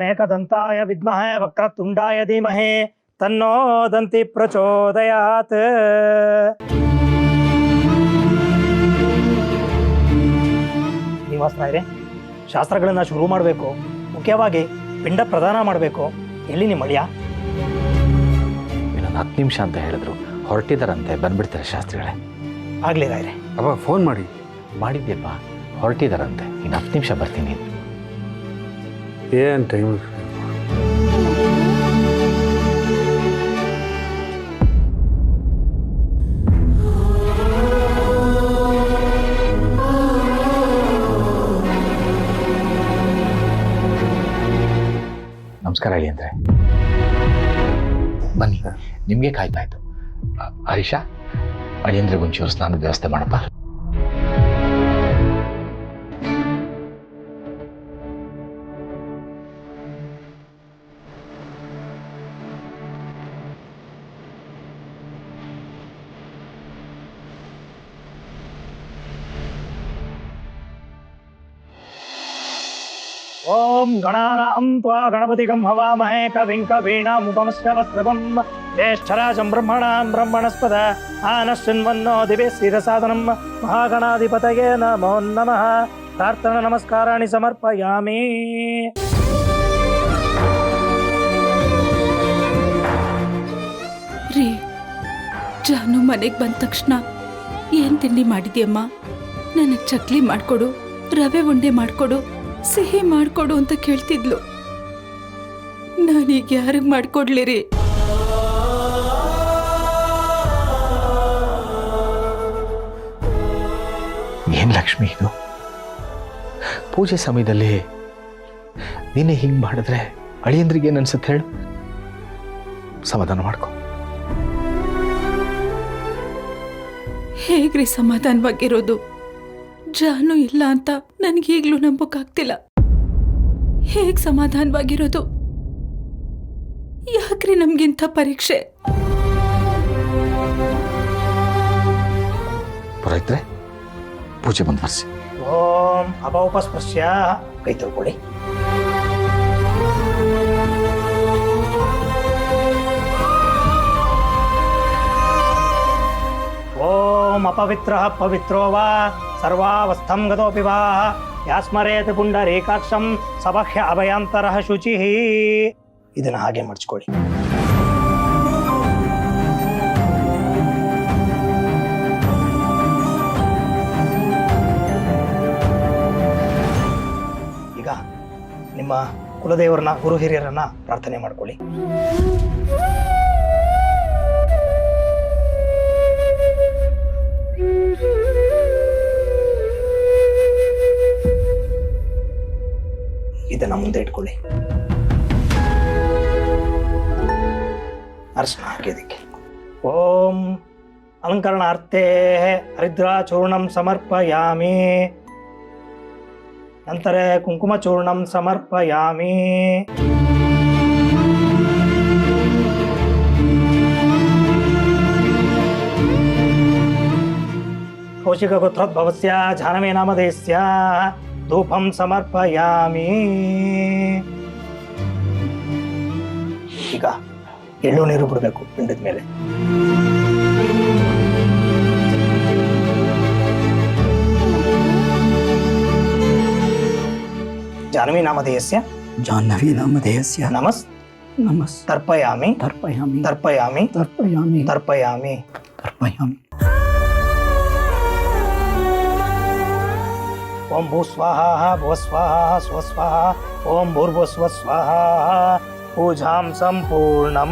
ಮೇಕದಂತಾಯ ವಿದ್ಮಹೇ ವಕ್ರತುಂಡಾಯ ಧೀಮಹಿ ತನ್ನೋ ದಂತಿ ಪ್ರಚೋದಯಾತ್. ಶ್ರೀನಿವಾಸರಾಯರೇ, ಶಾಸ್ತ್ರಗಳನ್ನ ಶುರು ಮಾಡಬೇಕು, ಮುಖ್ಯವಾಗಿ ಪಿಂಡ ಪ್ರದಾನ ಮಾಡಬೇಕು. ಎಲ್ಲಿ ನಿಮ್ಮ ಅಳಿಯ? ಇನ್ನೊಂದು 10 ನಿಮಿಷ ಅಂತ ಹೇಳಿದ್ರು, ಹೊರಟಿದಾರಂತೆ, ಬಂದ್ಬಿಡ್ತಾರೆ ಶಾಸ್ತ್ರಿಗಳೇ. ಆಗ್ಲಿ ರಾಯರೇ. ಅವಾಗ ಫೋನ್ ಮಾಡಿದ್ಯಪ್ಪ, ಹೊರಟಿದಾರಂತೆ, ಇನ್ನು 10 ನಿಮಿಷ ಬರ್ತೀನಿ. ಏನು ಟೈಮ್? ನಮಸ್ಕಾರ ಹೇಳಿ ಅಂದರೆ ಬನ್ನಿ, ನಿಮಗೆ ಕಾಯ್ತಾ ಇತ್ತು. ಹರೀಶ, ಅಳಿಯಂದ್ರಿಗೆ ಒಂಚೂರು ಸ್ನಾನದ ವ್ಯವಸ್ಥೆ ಮಾಡಪ್ಪ. ಓಂ ಗಣಾನಾಂ ತ್ವಾ ಗಣಪತಿಗಂ ಹವಾಮಹೇ ಕವಿಂ ಕವೀನಾಮುಪಮಸ್ರವಸ್ರವಂ ಜ್ಯೇಷ್ಠರಾಜಂ ಬ್ರಹ್ಮಣಾಂ ಬ್ರಹ್ಮಣಸ್ಪದ ಆನಶ್ಚಿನ್ವನ್ನೋ ದಿವ್ಯ ಸ್ಥಿರಸಾಧನಂ ಮಹಾಗಣಾಧಿಪತಯೇ ನಮೋ ನಮಃ. ಪ್ರಾರ್ಥನಾ ನಮಸ್ಕಾರಾಣಿ ಸಮರ್ಪಯಾಮಿ. ರೀ, ಜಾನು ಮನೆಗೆ ಬಂದ ತಕ್ಷಣ ಏನ್ ತಿಂಡಿ ಮಾಡಿದ್ಯಮ್ಮ? ನನಗೆ ಚಕ್ಲಿ ಮಾಡ್ಕೊಡು, ರವೆ ಉಂಡೆ ಮಾಡ್ಕೊಡು, ಸಿಹಿ ಮಾಡ್ಕೊಡು ಅಂತ ಕೇಳ್ತಿದ್ಲು. ನಾನೀಗ ಯಾರಿಗೆ ಮಾಡ್ಕೊಡ್ಲಿರಿ? ಏನ್ ಲಕ್ಷ್ಮಿ ಇದು? ಪೂಜೆ ಸಮಯದಲ್ಲಿ ನೀನೇ ಹಿಂಗೆ ಮಾಡಿದ್ರೆ ಅಳಿಯಂದ್ರಿಗೆ ಏನು ಅನ್ಸುತ್ತೆ ಹೇಳು? ಸಮಾಧಾನ ಮಾಡ್ಕೊ. ಹೇಗ್ರಿ ಸಮಾಧಾನವಾಗಿರೋದು? ಜಾನು ಇಲ್ಲ ಅಂತ ನನಗೀಗ್ಲೂ ನಂಬೋಕ್ಕಾಗ್ತಿಲ್ಲ. ಹೇಗ್ ಸಮಾಧಾನವಾಗಿರೋದು? ಯಾಕ್ರಿ ನಮ್ಗಿಂತ ಪರೀಕ್ಷೆ? ಪುರೋಹಿತ್ರೆ, ಪೂಜೆ ಮುಂದುವರಿಸಿ. ಓಂ ಅಪೌಪಸ್ಪೃಶ್ಯ. ಕೈ ತೊಳ್ಕೊಳ್ಳಿ. ಓಂ ಅಪವಿತ್ರ ಪವಿತ್ರೋ ವಾ ಸರ್ವಾವಸ್ಥಂ ಗತೋಪಿ ವಾ ಯಾಸ್ಮರೇತ್ ಪುಂಡರೀಕಾಕ್ಷಂ ಸಬಹ್ಯ ಅಭಯಾಂತರಃ ಶುಚಿಃ. ಇದನ್ನ ಹಾಗೆ ಮಡ್ಚ್ಕೊಳ್ಳಿ. ಈಗ ನಿಮ್ಮ ಕುಲದೇವರನ್ನ, ಗುರು ಹಿರಿಯರನ್ನ ಪ್ರಾರ್ಥನೆ ಮಾಡ್ಕೊಳ್ಳಿ. ಇದನ್ನ ಮುಂದೆ ಇಟ್ಕೊಳ್ಳಿ. ಅರ್ಶನ ಹಾಕಿದಕ್ಕೆ. ಓಂ ಅಲಂಕರಣಾರ್ಥೇ ಹರಿದ್ರಾಚೂರ್ಣಂ ಸಮರ್ಪಯಾಮಿ. ನಂತರ ಕುಂಕುಮಚೂರ್ಣಂ ಸಮರ್ಪಯಾಮಿ. ಕೌಶಿಕಗೋತ್ರೋದ್ಭವಸ್ಯ ಜಾಹ್ನವಿ ನಾಮಧೇಯಸ್ಯ ಧೂಪಂ ಸಮರ್ಪಯಾಮಿ. ಈಗ ಎಳ್ಳು ನೀರು ಬಿಡಬೇಕು ಪಿಂಡದ ಮೇಲೆ. ಜಾಹ್ನವಿ ನಾಮಧೇಯಸ್ಯ ನಮಸ್ ನಮಸ್ ತರ್ಪಯಾಮಿ ತರ್ಪಯಾಮಿ ತರ್ಪಯಾಮಿ ತರ್ಪಯಾಮಿ ತರ್ಪಯಾಮಿ. ತರ್ಪಯಾಮಿ. ಓಂ ಭೂ ಸ್ವಾಹ ಭುವ ಸ್ವಾಹ ಸ್ವ ಸ್ವಾಹ. ಓಂ ಭೂರ್ಭುವ ಸ್ವ ಸ್ವಾಹ. ಪೂಜಾಂ ಸಂಪೂರ್ಣಂ.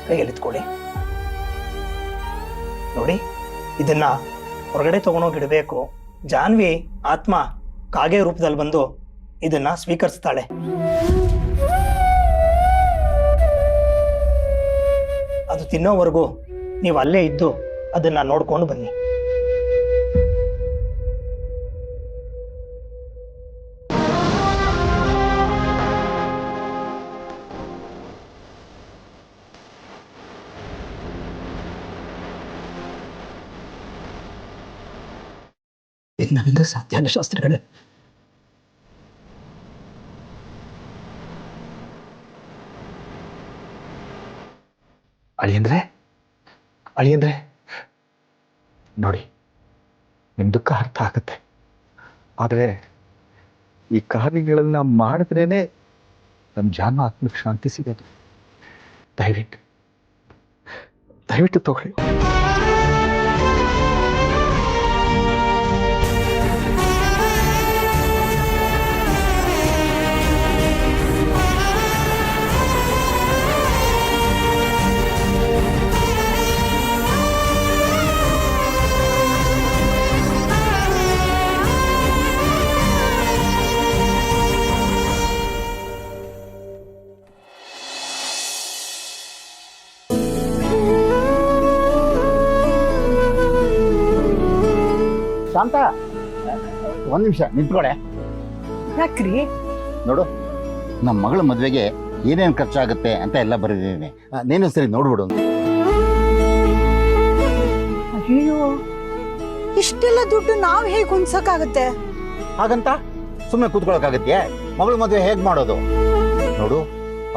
ಕೈಯಲ್ಲಿತ್ಕೊಳ್ಳಿ. ನೋಡಿ, ಇದನ್ನ ಹೊರಗಡೆ ತಗೊಂಡೋಗಿಡಬೇಕು. ಜಾನ್ವಿ ಆತ್ಮ ಕಾಗೆ ರೂಪದಲ್ಲಿ ಬಂದು ಇದನ್ನ ಸ್ವೀಕರಿಸ್ತಾಳೆ. ಅದು ತಿನ್ನೋವರೆಗೂ ನೀವು ಅಲ್ಲೇ ಇದ್ದು ಅದನ್ನ ನೋಡ್ಕೊಂಡು ಬನ್ನಿ. ಇದು ನನ್ನಿಂದ ಸಾಧ್ಯ ಅಲ್ಲ ಶಾಸ್ತ್ರಿಗಳೇ. ಅಳಿಯಂದ್ರೆ ಅಳಿಯಂದ್ರೆ ನೋಡಿ, ನಿಮ್ಮ ದುಃಖ ಅರ್ಥ ಆಗುತ್ತೆ. ಆದರೆ ಈ ಕಾರ್ಯಗಳನ್ನ ಮಾಡಿದ್ರೇನೆ ನಮ್ಮ ಜಾನ ಆತ್ಮಕ್ಕೆ ಶಾಂತಿ ಸಿಗೋದು. ದಯವಿಟ್ಟು ತಗೊಳ್ಳಿ. ಶಾಂತ, ಒಂದು ನಿಮಿಷ ನಿಂತ್ಕೊಳೆ. ಯಾಕ್ರಿ? ನೋಡು, ನಮ್ಮ ಮಗಳ ಮದುವೆಗೆ ಏನೇನು ಖರ್ಚಾಗುತ್ತೆ ಅಂತ ಎಲ್ಲ ಬರೆದಿದ್ದೀನಿ. ನೀನು ಸರಿ ನೋಡ್ಬಿಡು. ಅಯ್ಯೋ, ಇಷ್ಟೆಲ್ಲ ದುಡ್ಡು ನಾವು ಹೇಗೆ ಹೊಂದ್ಸಕ್ಕಾಗತ್ತೆ? ಹಾಗಂತ ಸುಮ್ಮನೆ ಕೂತ್ಕೊಳಕ್ಕಾಗತ್ತೆ? ಮಗಳ ಮದುವೆ ಹೇಗೆ ಮಾಡೋದು? ನೋಡು,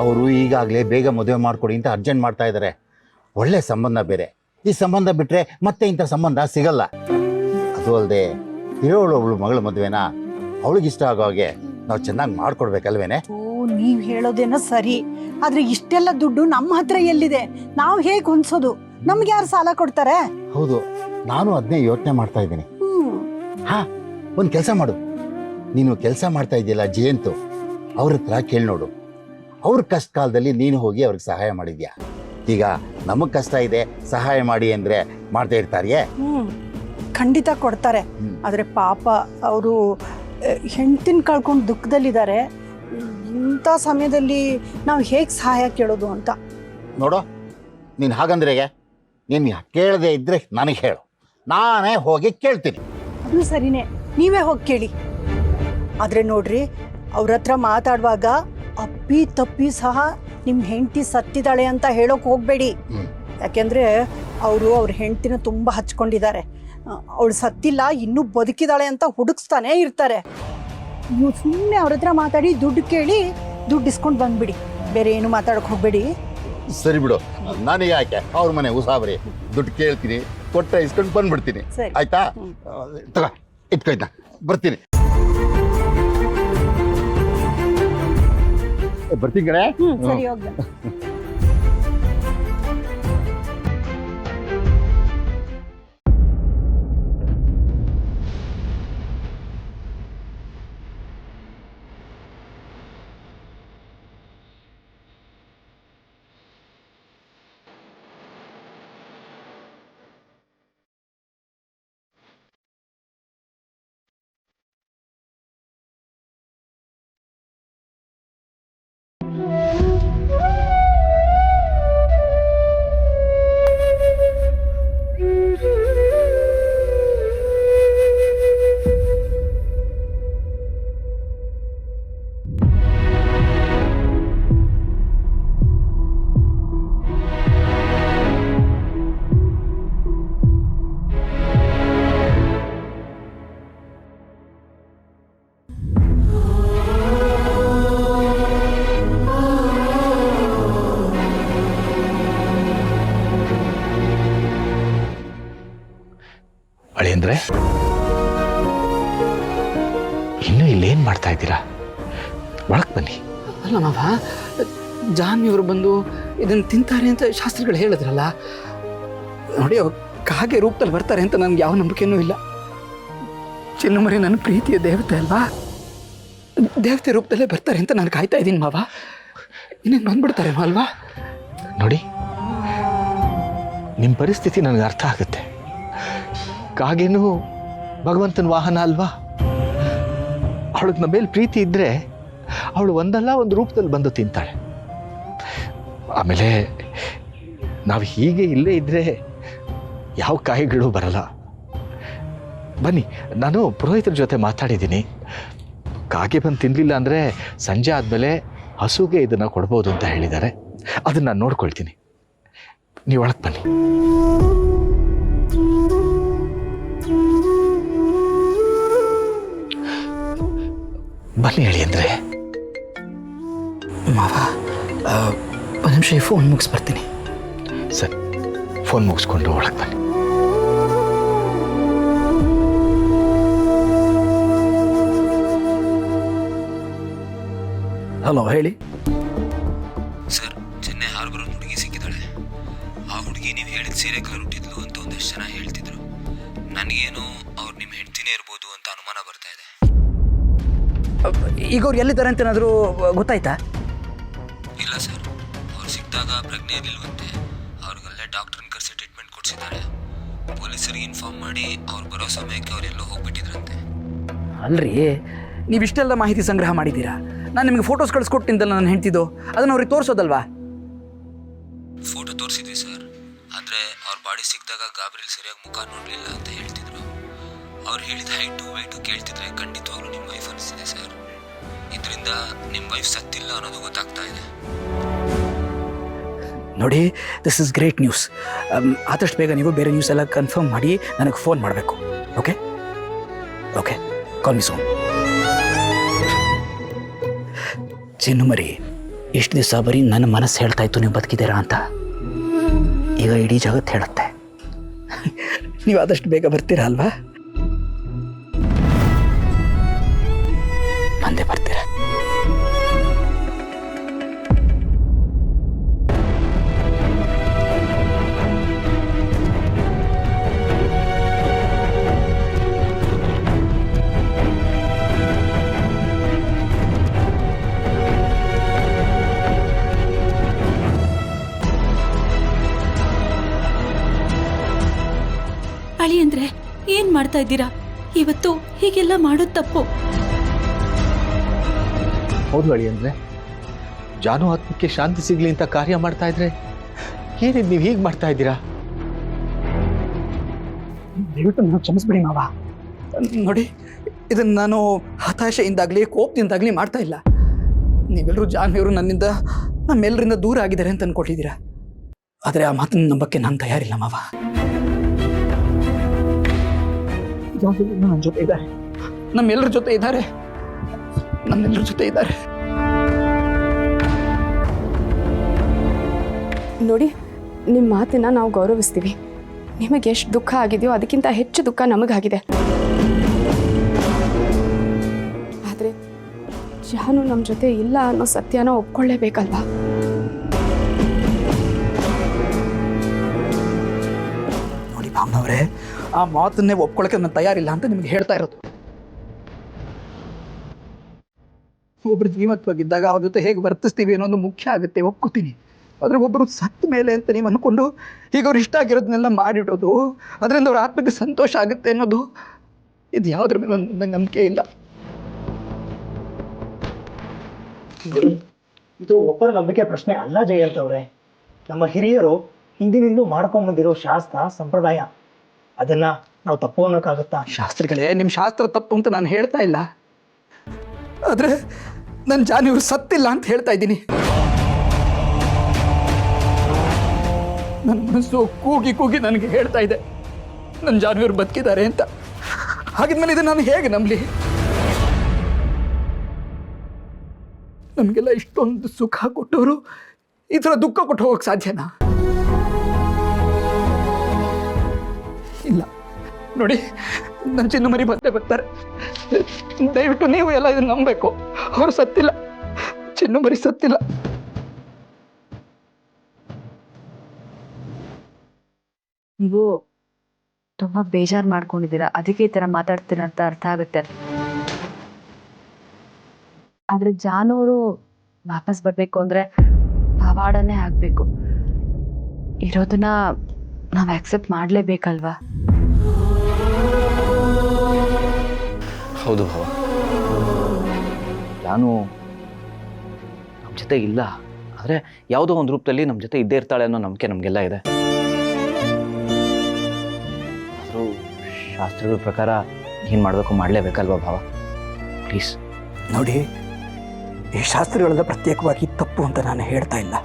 ಅವರು ಈಗಾಗಲೇ ಬೇಗ ಮದುವೆ ಮಾಡ್ಕೊಡಿ ಅಂತ ಅರ್ಜೆಂಟ್ ಮಾಡ್ತಾ ಇದ್ದಾರೆ. ಒಳ್ಳೆ ಸಂಬಂಧ ಬೇರೆ. ಈ ಸಂಬಂಧ ಬಿಟ್ರೆ ಮತ್ತೆ ಇಂಥ ಸಂಬಂಧ ಸಿಗಲ್ಲ. ಅದು ಅಲ್ಲದೆ ಇರೋಳು ಮಗಳ ಮದುವೆನ ಅವಳಿಗಿಷ್ಟ ಆಗೋ ಹಾಗೆ ನಾವು ಚೆನ್ನಾಗಿ ಮಾಡ್ಕೊಡ್ಬೇಕಲ್ವೇನೆ? ನೀವ್ ಹೇಳೋದೇನೋ ಸರಿ, ಆದ್ರೆ ಇಷ್ಟೆಲ್ಲ ದುಡ್ಡು ನಮ್ಮ ಹತ್ರ ಎಲ್ಲಿದೆ? ನಾವು ಹೇಗೆ ಹೊಂದ್ಸೋದು? ನಮ್ಗೆ ಯಾರು ಸಾಲ ಕೊಡ್ತಾರೆ? ಹೌದು, ನಾನು ಅದನ್ನೇ ಯೋಚನೆ ಮಾಡ್ತಾ ಇದ್ದೀನಿ. ಹಾ, ಒಂದು ಕೆಲಸ ಮಾಡು. ನೀನು ಕೆಲಸ ಮಾಡ್ತಾ ಇದೆಯಲ್ಲ ಜಯಂತು, ಅವ್ರ ಹತ್ರ ಕೇಳಿ ನೋಡು. ಅವ್ರ ಕಷ್ಟ ಕಾಲದಲ್ಲಿ ನೀನು ಹೋಗಿ ಅವ್ರಿಗೆ ಸಹಾಯ ಮಾಡಿದ್ಯಾ? ಈಗ ನಮಗ್ ಕಷ್ಟ ಇದೆ, ಸಹಾಯ ಮಾಡಿ ಅಂದ್ರೆ ಮಾಡ್ತಾ ಇರ್ತಾರಿಯೇ? ಖಂಡಿತ ಕೊಡ್ತಾರೆ. ಆದ್ರೆ ಪಾಪ ಅವರು ಹೆಂಡತಿನ ಕಳ್ಕೊಂಡು ದುಃಖದಲ್ಲಿದ್ದಾರೆ. ಇಂಥ ಸಮಯದಲ್ಲಿ ನಾವು ಹೇಗೆ ಸಹಾಯ ಕೇಳೋದು ಅಂತ. ನೋಡು, ನೀನು ಹಾಗಂದ್ರೆಗೆ ನೀನು ಕೇಳದೆ ಇದ್ರೆ ನನಗೆ ಹೇಳು, ನಾನೇ ಹೋಗಿ ಕೇಳ್ತೀನಿ. ಅದು ಸರಿನೇ, ನೀವೇ ಹೋಗಿ ಕೇಳಿ. ಆದ್ರೆ ನೋಡ್ರಿ, ಅವ್ರ ಹತ್ರ ಮಾತಾಡುವಾಗ ಅಪ್ಪಿ ತಪ್ಪಿ ಸಹ ನಿಮ್ಮ ಹೆಂಡತಿ ಸತ್ತಿದ್ದಾಳೆ ಅಂತ ಹೇಳೋಕೆ ಹೋಗಬೇಡಿ. ಯಾಕೆಂದ್ರೆ ಅವರು ಅವ್ರ ಹೆಂಡತಿನ ತುಂಬ ಹಚ್ಕೊಂಡಿದ್ದಾರೆ. ಅವಳು ಸತ್ತಿಲ್ಲ, ಇನ್ನೂ ಬದುಕಿದಾಳೆ ಅಂತ ಹುಡುಕ್ಸ್ತಾನೆ ಇರ್ತಾರೆ. ನೀವು ಸುಮ್ಮನೆ ಅವ್ರ ಹತ್ರ ಮಾತಾಡಿ ದುಡ್ಡು ಕೇಳಿ ದುಡ್ಡು ಇಸ್ಕೊಂಡು ಬಂದ್ಬಿಡಿ. ಬೇರೆ ಏನು ಮಾತಾಡೋಕೆ ಹೋಗಬೇಡಿ. ಸರಿ ಬಿಡು, ನನಗೆ ಯಾಕೆ ಅವ್ರ ಮನೆ ಉಸಾಬರಿ. ದುಡ್ಡು ಕೇಳ್ತೀನಿ, ಕೊಟ್ಟರೆ ಇಸ್ಕೊಂಡು ಬಂದ್ಬಿಡ್ತೀನಿ. ಆಯ್ತಾ? ತಗೋ, ಇಟ್ಕೊಯ್ತಾ ಬರ್ತೀನಿ. ಬರ್ತೀನಿ ಕಡೆ. ಸರಿ, ಹೋಗ್ಬ. ಅಳಿಯಂದ್ರೆ, ಇನ್ನು ಇಲ್ಲೇನ್ ಮಾಡ್ತಾ ಇದ್ದೀರಾ? ಒಳಕ್ ಬನ್ನಿ. ಅಲ್ಲ ಮಾವ, ಜಾನ್ವಿಯವರು ಬಂದು ಇದನ್ನು ತಿಂತಾರೆ ಅಂತ ಶಾಸ್ತ್ರಿಗಳು ಹೇಳಿದ್ರಲ್ಲ. ನೋಡಿ, ಅವ್ರು ಕಾಗೆ ರೂಪದಲ್ಲಿ ಬರ್ತಾರೆ ಅಂತ ನನಗೆ ಯಾವ ನಂಬಿಕೆನೂ ಇಲ್ಲ. ಚಿನ್ನಮರಿ ನನ್ನ ಪ್ರೀತಿಯ ದೇವತೆ ಅಲ್ವಾ? ದೇವತೆ ರೂಪದಲ್ಲೇ ಬರ್ತಾರೆ ಅಂತ ನಾನು ಕಾಯ್ತಾ ಇದ್ದೀನಿ ಮಾವ. ಇನ್ನೇನು ಬಂದ್ಬಿಡ್ತಾರೇನೋ ಅಲ್ವಾ? ನೋಡಿ, ನಿಮ್ಮ ಪರಿಸ್ಥಿತಿ ನನಗೆ ಅರ್ಥ ಆಗುತ್ತೆ. ಕಾಗೇನು ಭಗವಂತನ ವಾಹನ ಅಲ್ವಾ? ಅವಳಿಗೆ ನಮ್ಮ ಮೇಲೆ ಪ್ರೀತಿ ಇದ್ದರೆ ಅವಳು ಒಂದಲ್ಲ ಒಂದು ರೂಪದಲ್ಲಿ ಬಂದು ತಿಂತಾಳೆ. ಆಮೇಲೆ ನಾವು ಹೀಗೆ ಇಲ್ಲೇ ಇದ್ದರೆ ಯಾವ ಕಾಯಿಗಳು ಬರಲ್ಲ. ಬನ್ನಿ, ನಾನು ಪುರೋಹಿತರ ಜೊತೆ ಮಾತಾಡಿದ್ದೀನಿ. ಕಾಗೆ ಬಂದು ತಿನ್ನಲಿಲ್ಲ ಅಂದರೆ ಸಂಜೆ ಆದಮೇಲೆ ಹಸುಗೆ ಇದನ್ನು ಕೊಡ್ಬೋದು ಅಂತ ಹೇಳಿದ್ದಾರೆ. ಅದನ್ನು ನಾನು ನೋಡ್ಕೊಳ್ತೀನಿ. ನೀವು ಒಳಗೆ ಬನ್ನಿ. ಬನ್ನಿ ಹೇಳಿ ಅಂದರೆ. ಮಾವ, ಒಂದು ನಿಮಿಷ ಈ ಫೋನ್ ಮುಗಿಸ್ಬರ್ತೀನಿ. ಸರಿ, ಫೋನ್ ಮುಗಿಸ್ಕೊಂಡು ಒಳಗೆ ಬನ್ನಿ. ಹಲೋ, ಹೇಳಿ. ಸರ್, ಚೆನ್ನೈ ಹಾರ್ಬರ್ ಒಂದು ಹುಡುಗಿ ಸಿಕ್ಕಿದ್ದಾಳೆ. ಆ ಹುಡುಗಿ ನೀವು ಹೇಳಿದ ಸೀರೆ ಕಲರ್ ಹುಟ್ಟಿದ್ಲು ಅಂತ ಒಂದಷ್ಟು ಜನ ಹೇಳ್ತಿದ್ರು. ನನಗೇನು ಅವ್ರು ನಿಮ್ಮ ಹೆಂಡ್ತಿನೇ ಇರ್ಬೋದು ಅಂತ ಅನುಮಾನ ಬರ್ತಾ ಇದೆ. ಈಗ ಅವ್ರು ಎಲ್ಲಿದ್ದಾರೆ ಅಂತ ಏನಾದರೂ ಗೊತ್ತಾಯ್ತಾ? ಇಲ್ಲ ಸರ್, ಅವ್ರು ಸಿಕ್ಕಿದಾಗ ಪ್ರಜ್ಞೆ ಇರಲಿಲ್ವಂತೆ. ಅವ್ರಿಗೆಲ್ಲ ಡಾಕ್ಟ್ರನ್ನ ಕರೆಸಿ ಟ್ರೀಟ್ಮೆಂಟ್ ಕೊಡಿಸಿದ್ದಾರೆ. ಪೊಲೀಸರಿಗೆ ಇನ್ಫಾರ್ಮ್ ಮಾಡಿ ಅವ್ರು ಬರೋ ಸಮಯಕ್ಕೆ ಅವರೆಲ್ಲೋ ಹೋಗ್ಬಿಟ್ಟಿದ್ರಂತೆ. ಅಲ್ರಿ, ನೀವು ಇಷ್ಟೆಲ್ಲ ಮಾಹಿತಿ ಸಂಗ್ರಹ ಮಾಡಿದ್ದೀರಾ. ನಾನು ನಿಮಗೆ ಫೋಟೋಸ್ ಕಳಿಸ್ಕೊಟ್ಟಿದ್ದಲ್ಲ ನಾನು ಹೆಂಡ್ತಿದ್ದು, ಅದನ್ನು ಅವ್ರಿಗೆ ತೋರಿಸೋದಲ್ವಾ? ಫೋಟೋ ತೋರಿಸಿದ್ವಿ ಸರ್, ಆದರೆ ಅವ್ರ ಬಾಡಿ ಸಿಕ್ಕಿದಾಗ ಗಾಬರಿಯಲ್ಲಿ ಸರಿಯಾಗಿ ಮುಖ ನೋಡಲಿಲ್ಲ ಅಂತ ಹೇಳ್ತಿದ್ರು. ಅವ್ರು ಹೇಳಿದ ಹೈಟು ವೆಯ್ಟು ಕೇಳ್ತಿದ್ರೆ ಖಂಡಿತವಾಗ್ಲೂ ನಿಮ್ಮ ವೈಫ್ ಅನಿಸ್ತಿದೆ ಸರ್. ಇದರಿಂದ ನಿಮ್ಮ ವೈಫ್ ಸತ್ತಿಲ್ಲ ಅನ್ನೋದು ಗೊತ್ತಾಗ್ತಾ ಇದೆ. ನೋಡಿ, ದಿಸ್ ಇಸ್ ಗ್ರೇಟ್ ನ್ಯೂಸ್. ಆದಷ್ಟು ಬೇಗ ನೀವು ಬೇರೆ ನ್ಯೂಸ್ ಎಲ್ಲ ಕನ್ಫರ್ಮ್ ಮಾಡಿ ನನಗೆ ಫೋನ್ ಮಾಡಬೇಕು. ಓಕೆ ಓಕೆ, ಕಾಲ್ ಮಿ ಸೂನ್. ಚಿನ್ನು ಮರಿ, ಇಷ್ಟು ದಿವಸ ಬರೀ ನನ್ನ ಮನಸ್ಸು ಹೇಳ್ತಾ ಇತ್ತು ನೀವು ಬದುಕಿದ್ದೀರಾ ಅಂತ. ಈಗ ಇಡೀ ಜಗತ್ತು ಹೇಳುತ್ತೆ. ನೀವು ಆದಷ್ಟು ಬೇಗ ಬರ್ತೀರಾ ಅಲ್ವಾ? ಬಂದೇ ಬರ್ತೀರಾ. ಅಳಿ ಅಂದ್ರೆ ಏನ್ ಮಾಡ್ತಾ ಇದ್ದೀರಾ? ಇವತ್ತು ಹೀಗೆಲ್ಲ ಮಾಡೋದು ತಪ್ಪು. ಹೌದು ಅಳಿ ಅಂದರೆ, ಜಾನು ಆತ್ಮಕ್ಕೆ ಶಾಂತಿ ಸಿಗಲಿ ಅಂತ ಕಾರ್ಯ ಮಾಡ್ತಾ ಇದ್ರೆ ಏನಿದು ನೀವು ಹೀಗೆ ಮಾಡ್ತಾ ಇದ್ದೀರಾ? ದಯವಿಟ್ಟು ನಾನು ಕ್ಷಮಿಸ್ಬಿಡಿ ಮಾವ. ನೋಡಿ, ಇದನ್ನು ನಾನು ಹತಾಶೆಯಿಂದಾಗಲಿ ಕೋಪದಿಂದಾಗಲಿ ಮಾಡ್ತಾ ಇಲ್ಲ. ನೀವೆಲ್ಲರೂ ಜಾನ್ವಿಯವರು ನಮ್ಮೆಲ್ಲರಿಂದ ದೂರ ಆಗಿದ್ದಾರೆ ಅಂತ ಅಂದ್ಕೊಟ್ಟಿದ್ದೀರಾ. ಆದರೆ ಆ ಮಾತನ್ನು ನಂಬಕ್ಕೆ ನಾನು ತಯಾರಿಲ್ಲ ಮಾವ. ನನ್ನ ಜೊತೆ ಇದ್ದಾರೆ, ನಮ್ಮೆಲ್ಲರ ಜೊತೆ ಇದ್ದಾರೆ, ನಮ್ಮೆಲ್ಲರ ಜೊತೆ ಇದ್ದಾರೆ. ನೋಡಿ, ನಿಮ್ಮ ಮಾತನ್ನ ನಾವು ಗೌರವಿಸ್ತೀವಿ. ನಿಮಗೆ ಎಷ್ಟು ದುಃಖ ಆಗಿದೆಯೋ ಅದಕ್ಕಿಂತ ಹೆಚ್ಚು ದುಃಖ ನಮಗಾಗಿದೆ. ಆದರೆ ಜಾನು ನಮ್ಮ ಜೊತೆ ಇಲ್ಲ ಅನ್ನೋ ಸತ್ಯನ ಒಪ್ಕೊಳ್ಳೇಬೇಕಲ್ವಾ? ನೋಡಿ ಭಾವನವರೇ, ಆ ಮಾತನ್ನೇ ಒಪ್ಕೊಳ್ಳೋಕೆ ನಾನು ತಯಾರಿಲ್ಲ ಅಂತ ನಿಮ್ಗೆ ಹೇಳ್ತಾ ಇರೋದು. ಒಬ್ಬರು ಜೀವತ್ವಾಗಿದ್ದಾಗ ಅವ್ರ ಜೊತೆ ಹೇಗೆ ವರ್ತಿಸ್ತೀವಿ ಅನ್ನೋದು ಮುಖ್ಯ ಆಗುತ್ತೆ, ಒಪ್ಕೋತೀನಿ. ಆದರೆ ಒಬ್ಬರು ಸತ್ತ ಮೇಲೆ ಅಂತ ನೀವು ಅಂದ್ಕೊಂಡು ಈಗ ಅವ್ರು ಇಷ್ಟ ಆಗಿರೋದನ್ನೆಲ್ಲ ಮಾಡಿಡೋದು, ಅದರಿಂದ ಅವ್ರ ಆತ್ಮಕ್ಕೆ ಸಂತೋಷ ಆಗುತ್ತೆ ಅನ್ನೋದು, ಇದು ಯಾವುದ್ರ ಮೇಲೆ ನನಗೆ ನಂಬಿಕೆ ಇಲ್ಲ. ಇದು ಒಬ್ಬರ ನಂಬಿಕೆ ಪ್ರಶ್ನೆ ಅಲ್ಲ ಜಯಂತ್ ಅವರೇ. ನಮ್ಮ ಹಿರಿಯರು ಹಿಂದಿನಿಂದಲೂ ಮಾಡ್ಕೊಂಡ್ಬಂದಿರೋ ಶಾಸ್ತ್ರ ಸಂಪ್ರದಾಯ, ಅದನ್ನ ನಾವು ತಪ್ಪು ಅನ್ನೋಕ್ಕಾಗತ್ತಾ? ಶಾಸ್ತ್ರಿಗಳೇ, ನಿಮ್ಮ ಶಾಸ್ತ್ರ ತಪ್ಪು ಅಂತ ನಾನು ಹೇಳ್ತಾ ಇಲ್ಲ. ಆದರೆ ನನ್ನ ಜಾನಿಯವರು ಸತ್ತಿಲ್ಲ ಅಂತ ಹೇಳ್ತಾ ಇದ್ದೀನಿ. ನನ್ನ ಮನಸ್ಸು ಕೂಗಿ ಕೂಗಿ ನನಗೆ ಹೇಳ್ತಾ ಇದೆ ನನ್ನ ಜಾನಿಯವರು ಬದುಕಿದ್ದಾರೆ ಅಂತ. ಹಾಗಿದ್ಮೇಲೆ ಇದನ್ನು ನಾನು ಹೇಗೆ ನಂಬಲಿ? ನಮಗೆಲ್ಲ ಇಷ್ಟೊಂದು ಸುಖ ಕೊಟ್ಟವರು ಈ ಥರ ದುಃಖ ಕೊಟ್ಟು ಹೋಗಕ್ಕೆ ಸಾಧ್ಯನಾ? ಇಲ್ಲ. ನೋಡಿ, ನನ್ನ ಚಿನ್ನು ಮರಿ ಬಂದೇ ಬರ್ತಾರೆ. ದಯವಿಟ್ಟು ನೀವು ಎಲ್ಲ ಇದನ್ನು ನಂಬಬೇಕು. ಅವರು ಸತ್ತಿಲ್ಲ, ಚಿನ್ನು ಮರಿ ಸತ್ತಿಲ್ಲ. ನೀವು ತುಂಬ ಬೇಜಾರು ಮಾಡ್ಕೊಂಡಿದ್ದೀರಾ, ಅದಕ್ಕೆ ಈ ಥರ ಮಾತಾಡ್ತೀರ ಅಂತ ಅರ್ಥ ಆಗುತ್ತೆ. ಆದರೆ ಜಾನವರು ವಾಪಸ್ ಬರಬೇಕು ಅಂದರೆ ಪವಾಡನೇ ಆಗಬೇಕು. ಇರೋದನ್ನ ನಾವು ಆಕ್ಸೆಪ್ಟ್ ಮಾಡಲೇಬೇಕಲ್ವಾ? ಹೌದು ಭಾವ, ನಾನು ನಮ್ಮ ಜೊತೆ ಇಲ್ಲ, ಆದರೆ ಯಾವುದೋ ಒಂದು ರೂಪದಲ್ಲಿ ನಮ್ಮ ಜೊತೆ ಇದ್ದೇ ಇರ್ತಾಳೆ ಅನ್ನೋ ನಂಬಿಕೆ ನಮಗೆಲ್ಲ ಇದೆ. ಆದರೂ ಶಾಸ್ತ್ರಗಳ ಪ್ರಕಾರ ಏನು ಮಾಡಬೇಕು ಮಾಡಲೇಬೇಕಲ್ವಾ ಭಾವ? ಪ್ಲೀಸ್. ನೋಡಿ, ಈ ಶಾಸ್ತ್ರಗಳೆಲ್ಲ ಪ್ರತ್ಯೇಕವಾಗಿ ತಪ್ಪು ಅಂತ ನಾನು ಹೇಳ್ತಾ ಇಲ್ಲ.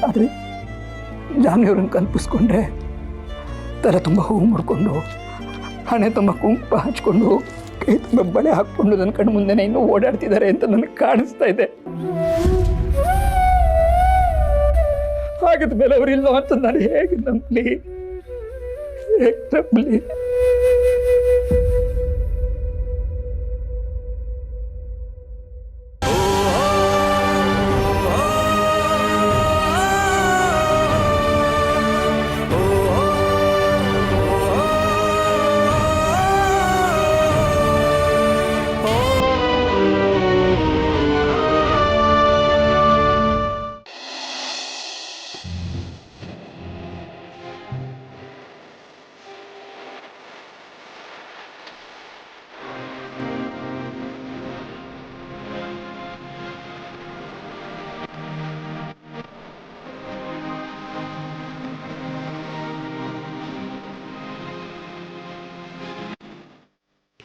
ಆದರೆ ಜಾನಿಯವ್ರನ್ನ ಕಲ್ಪಿಸ್ಕೊಂಡ್ರೆ ತಲೆ ತುಂಬ ಹೂವು ಮುಡ್ಕೊಂಡು, ಹಣೆ ತುಂಬ ಕುಂಕುಮ ಹಚ್ಕೊಂಡು, ಕೈ ತುಂಬ ಬಳೆ ಹಾಕ್ಕೊಂಡು ನನ್ನ ಕಣ್ಣು ಮುಂದೆನೇ ಇನ್ನೂ ಓಡಾಡ್ತಿದ್ದಾರೆ ಅಂತ ನನಗೆ ಕಾಣಿಸ್ತಾ ಇದೆ. ಆಗಿದ ಮೇಲೆ ಅವರಿಲ್ಲ ಅಂತ ನಾನು ಹೇಗೆ ನಂಬಲಿ, ಹೇಗೆ ನಂಬಲಿ?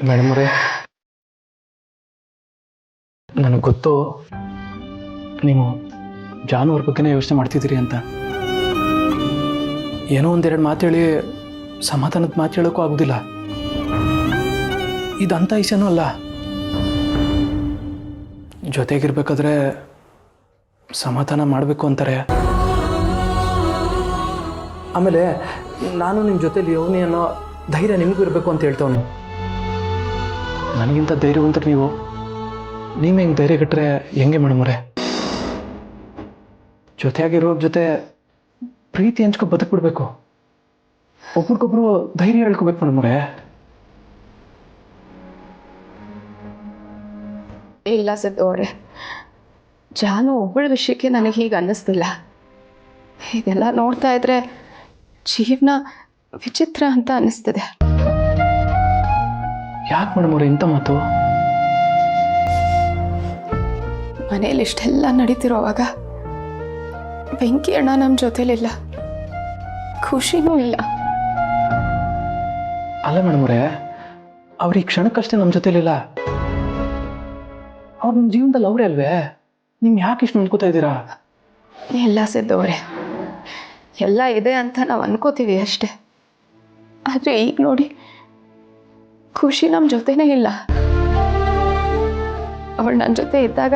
ಮೇಡಮ್ ಅವರೇ, ನನಗೆ ಗೊತ್ತು ನೀವು ಜಾನು ಅವ್ರ ಬಗ್ಗೆನೇ ಯೋಚನೆ ಮಾಡ್ತಿದ್ದೀರಿ ಅಂತ. ಏನೋ ಒಂದೆರಡು ಮಾತು ಹೇಳಿ ಸಮಾಧಾನದ ಮಾತು ಹೇಳೋಕ್ಕೂ ಆಗೋದಿಲ್ಲ. ಇದಂಥ ವಿಷಯನೂ ಅಲ್ಲ. ಜೊತೆಗಿರ್ಬೇಕಾದ್ರೆ ಸಮಾಧಾನ ಮಾಡಬೇಕು ಅಂತಾರೆ. ಆಮೇಲೆ ನಾನು ನಿಮ್ಮ ಜೊತೆಲಿ ಯೋನಿ ಅನ್ನೋ ಧೈರ್ಯ ನಿಮಗೂ ಇರಬೇಕು ಅಂತ ಹೇಳ್ತವನು. ನನಗಿಂತ ಧೈರ್ಯವಂತರು ನೀವು ಹೆಂಗೆ ಧೈರ್ಯ ಕಟ್ಟರೆ ಹೆಂಗೆ ಮೇಡಮ್ ಅವರೇ? ಜೊತೆಯಾಗಿರೋರ ಜೊತೆ ಪ್ರೀತಿ ಹಂಚ್ಕೊ ಬದುಕ್ಬಿಡ್ಬೇಕು. ಒಬ್ರಿಗೊಬ್ರು ಧೈರ್ಯ ಹೇಳ್ಕೋಬೇಕು ಮೇಡಮ್ ಅವರೇ. ಇಲ್ಲ ಸಿದ್ದು ಅವರೇ, ಜಾನು ಒಬ್ಬಳ ವಿಷಯಕ್ಕೆ ನನಗೆ ಹೀಗೆ ಅನ್ನಿಸ್ತಿಲ್ಲ. ಇದೆಲ್ಲ ನೋಡ್ತಾ ಇದ್ರೆ ಜೀವನ ವಿಚಿತ್ರ ಅಂತ ಅನ್ನಿಸ್ತದೆ. ಯಾಕೆ ಮೇಡಮ್ ಅವ್ರೆ ಇಂಥ ಮಾತು? ಮನೇಲಿ ಇಷ್ಟೆಲ್ಲ ನಡೀತಿರೋವಾಗ ವೆಂಕಿ ಅಣ್ಣ ನಮ್ಮ ಜೊತೆಲಿಲ್ಲ, ಖುಷಿನೂ ಇಲ್ಲ. ಅಲ್ಲ ಮೇಡಮ್ ಅವರೇ, ಅವ್ರು ಈ ಕ್ಷಣಕ್ಕಷ್ಟೇ ನಮ್ಮ ಜೊತೆಲಿಲ್ಲ. ಅವ್ರು ನಿಮ್ಮ ಜೀವನದಲ್ಲಿ ಅವರೇ ಅಲ್ವೇ? ನೀವು ಯಾಕೆ ಇಷ್ಟು ಅನ್ಕೋತಾ ಇದ್ದೀರಾ? ಎಲ್ಲ ಸಿದ್ದವ್ರೆ, ಎಲ್ಲ ಇದೆ ಅಂತ ನಾವು ಅನ್ಕೋತೀವಿ ಅಷ್ಟೆ. ಆದರೆ ಈಗ ನೋಡಿ, ಖುಷಿ ನಮ್ಮ ಜೊತೆನೇ ಇಲ್ಲ. ಅವಳು ನನ್ನ ಜೊತೆ ಇದ್ದಾಗ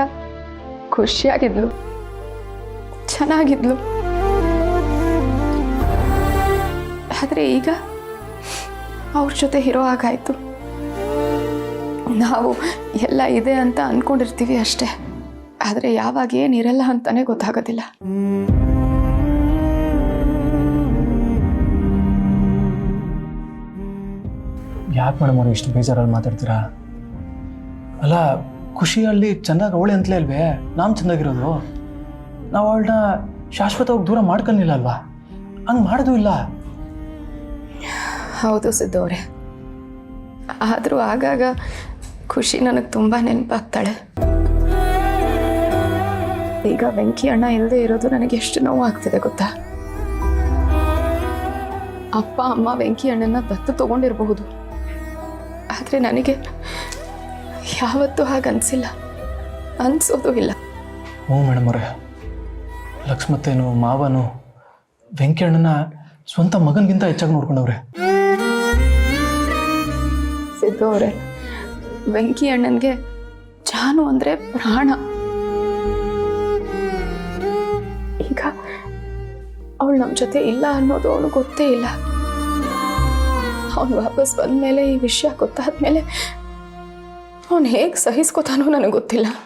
ಖುಷಿಯಾಗಿದ್ಲು, ಚೆನ್ನಾಗಿದ್ಲು. ಆದರೆ ಈಗ ಅವ್ರ ಜೊತೆ ಇರೋ ಹಾಗಾಯ್ತು. ನಾವು ಎಲ್ಲ ಇದೆ ಅಂತ ಅಂದ್ಕೊಂಡಿರ್ತೀವಿ ಅಷ್ಟೆ. ಆದರೆ ಯಾವಾಗ ಏನಿರಲ್ಲ ಅಂತಾನೆ ಗೊತ್ತಾಗೋದಿಲ್ಲ. ಯಾಕೆ ಮೇಡಮ್ ಅವ್ರು ಇಷ್ಟು ಬೇಜಾರಲ್ಲಿ ಮಾತಾಡ್ತೀರಾ? ಅಲ್ಲ, ಖುಷಿಯಲ್ಲಿ ಚೆನ್ನಾಗಿ ಅವಳೆ ಅಂತಲೇ ಅಲ್ವೇ ನಾವು ಚೆನ್ನಾಗಿರೋದು. ನಾವು ಅವಳನ್ನ ಶಾಶ್ವತವಾಗಿ ದೂರ ಮಾಡ್ಕೊಳ್ಳಿಲ್ಲ ಅಲ್ವಾ? ಹಂಗೆ ಮಾಡೋದು ಇಲ್ಲ. ಹೌದು ಸಿದ್ದವ್ರೆ, ಆದರೂ ಆಗಾಗ ಖುಷಿ ನನಗೆ ತುಂಬ ನೆನಪಾಗ್ತಾಳೆ. ಈಗ ವೆಂಕಿ ಅಣ್ಣ ಇಲ್ಲದೆ ಇರೋದು ನನಗೆ ಎಷ್ಟು ನೋವಾಗ್ತಿದೆ ಗೊತ್ತಾ? ಅಪ್ಪ ಅಮ್ಮ ವೆಂಕಿ ಅಣ್ಣನ ದತ್ತು ತಗೊಂಡಿರಬಹುದು, ಆದರೆ ನನಗೆ ಯಾವತ್ತೂ ಹಾಗೆ ಅನಿಸಿಲ್ಲ, ಅನಿಸೋದು ಇಲ್ಲ. ಹ್ಞೂ ಮೇಡಮ್ ಅವರೇ, ಲಕ್ಷ್ಮತ್ತೇನು ಮಾವನು ವೆಂಕಿ ಅಣ್ಣನ ಸ್ವಂತ ಮಗನಿಗಿಂತ ಹೆಚ್ಚಾಗಿ ನೋಡ್ಕೊಂಡವ್ರೆ. ಸಿದ್ದು ಅವರೇ, ವೆಂಕಿ ಅಣ್ಣನಿಗೆ ಜಾನು ಅಂದರೆ ಪ್ರಾಣ. ಈಗ ಅವಳು ನಮ್ಮ ಜೊತೆ ಇಲ್ಲ ಅನ್ನೋದು ಅವನು ಗೊತ್ತೇ ಇಲ್ಲ. ಅವನು ವಾಪಸ್ ಬಂದಮೇಲೆ, ಈ ವಿಷಯ ಗೊತ್ತಾದ್ಮೇಲೆ ಅವನು ಹೇಗೆ ಸಹಿಸ್ಕೋತಾನೋ ನನಗೆ ಗೊತ್ತಿಲ್ಲ.